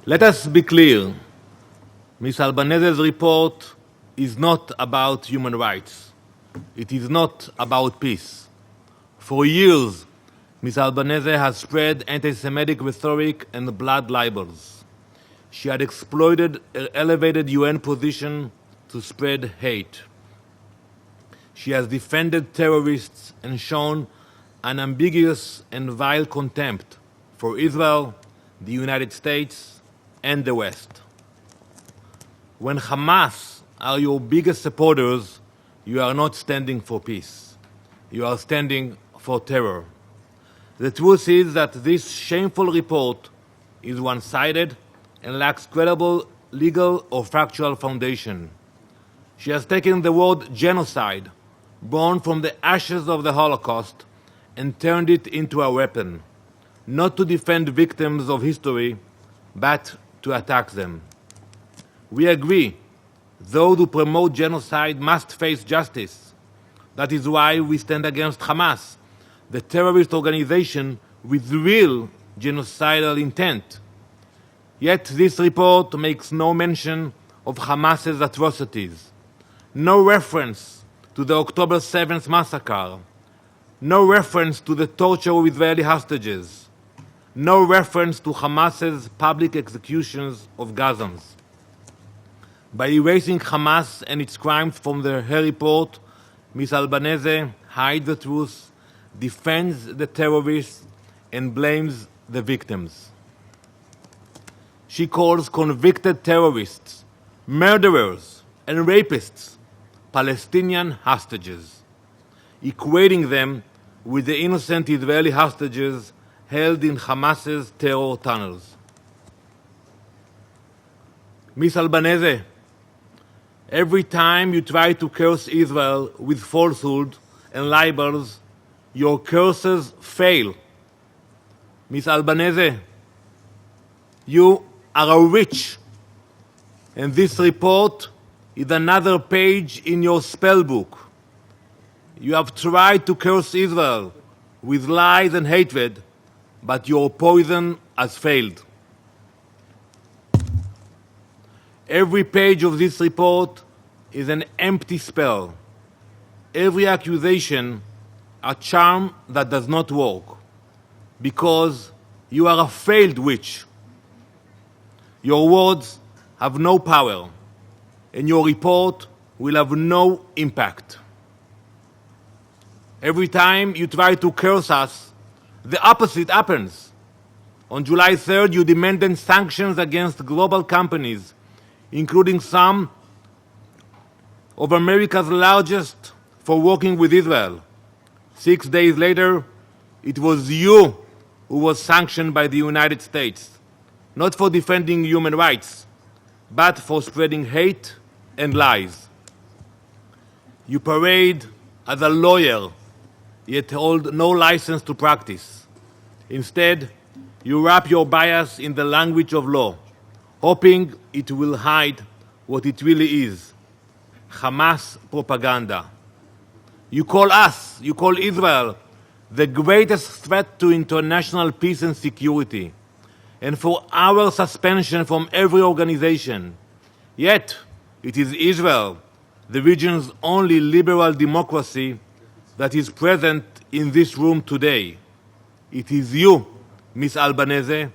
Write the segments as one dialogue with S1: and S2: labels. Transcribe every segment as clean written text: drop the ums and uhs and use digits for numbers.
S1: Let us be clear. Ms. Albanese's report is not about human rights. It is not about peace. For years, Ms. Albanese has spread anti-Semitic rhetoric and blood libels. She had exploited her elevated UN position to spread hate. She has defended terrorists and shown an ambiguous and vile contempt for Israel, the United States, and the West. When Hamas are your biggest supporters, you are not standing for peace. You are standing for terror. The truth is that this shameful report is one-sided and lacks credible legal or factual foundation. She has taken the word genocide, born from the ashes of the Holocaust, and turned it into a weapon, not to defend victims of history, but to attack them. We agree, those who promote genocide must face justice. That is why we stand against Hamas, the terrorist organization with real genocidal intent. Yet this report makes no mention of Hamas's atrocities, no reference to the October 7th massacre, no reference to the torture of Israeli hostages, no reference to Hamas's public executions of Gazans. By erasing Hamas and its crimes from her report, Ms. Albanese hides the truth, defends the terrorists, and blames the victims. She calls convicted terrorists, murderers, and rapists Palestinian hostages, equating them with the innocent Israeli hostages held in Hamas's terror tunnels. Ms. Albanese, every time you try to curse Israel with falsehood and libels, your curses fail. Ms. Albanese, you are a witch, and this report is another page in your spellbook. You have tried to curse Israel with lies and hatred, but your poison has failed. Every page of this report is an empty spell. Every accusation, a charm that does not work, because you are a failed witch. Your words have no power, and your report will have no impact. Every time you try to curse us, the opposite happens. On July 3rd, you demanded sanctions against global companies, including some of America's largest, for working with Israel. 6 days later, it was you who was sanctioned by the United States, not for defending human rights, but for spreading hate and lies. You parade as a lawyer, yet hold no license to practice. Instead, you wrap your bias in the language of law, hoping it will hide what it really is: Hamas propaganda. You call Israel, the greatest threat to international peace and security, and for our suspension from every organization. Yet, it is Israel, the region's only liberal democracy, that is present in this room today. It is you, Ms. Albanese,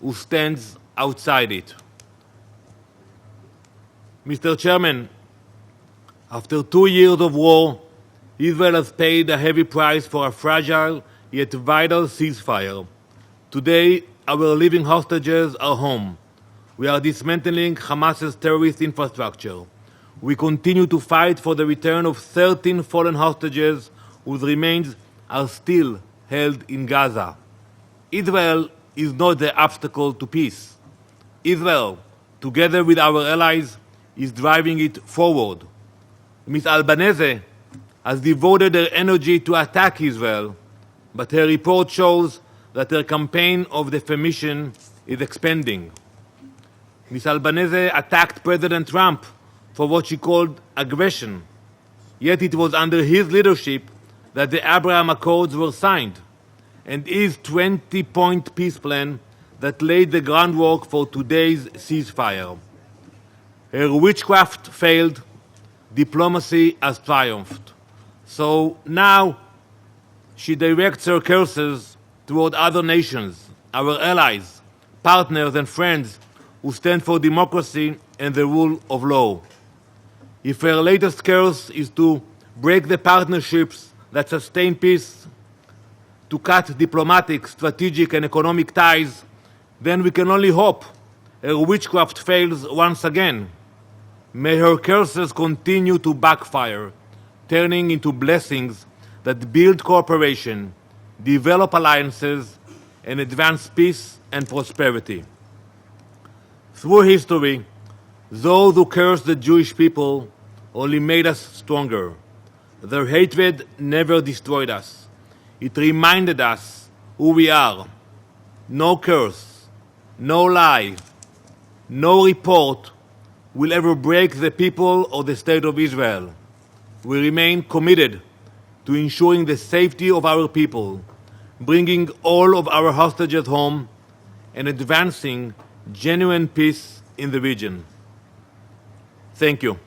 S1: who stands outside it. Mr. Chairman, after 2 years of war, Israel has paid a heavy price for a fragile yet vital ceasefire. Today, our living hostages are home. We are dismantling Hamas's terrorist infrastructure. We continue to fight for the return of 13 fallen hostages whose remains are still held in Gaza. Israel is not the obstacle to peace. Israel, together with our allies, is driving it forward. Ms. Albanese has devoted her energy to attack Israel, but her report shows that her campaign of defamation is expanding. Ms. Albanese attacked President Trump for what she called aggression, yet it was under his leadership that the Abraham Accords were signed, and his 20-point peace plan that laid the groundwork for today's ceasefire. Her witchcraft failed, diplomacy has triumphed. So now she directs her curses toward other nations, our allies, partners, and friends who stand for democracy and the rule of law. If her latest curse is to break the partnerships that sustain peace, to cut diplomatic, strategic, and economic ties, then we can only hope her witchcraft fails once again. May her curses continue to backfire, turning into blessings that build cooperation, develop alliances, and advance peace and prosperity. Through history, those who cursed the Jewish people only made us stronger. Their hatred never destroyed us. It reminded us who we are. No curse, no lie, no report will ever break the people or the state of Israel. We remain committed to ensuring the safety of our people, bringing all of our hostages home, and advancing genuine peace in the region. Thank you.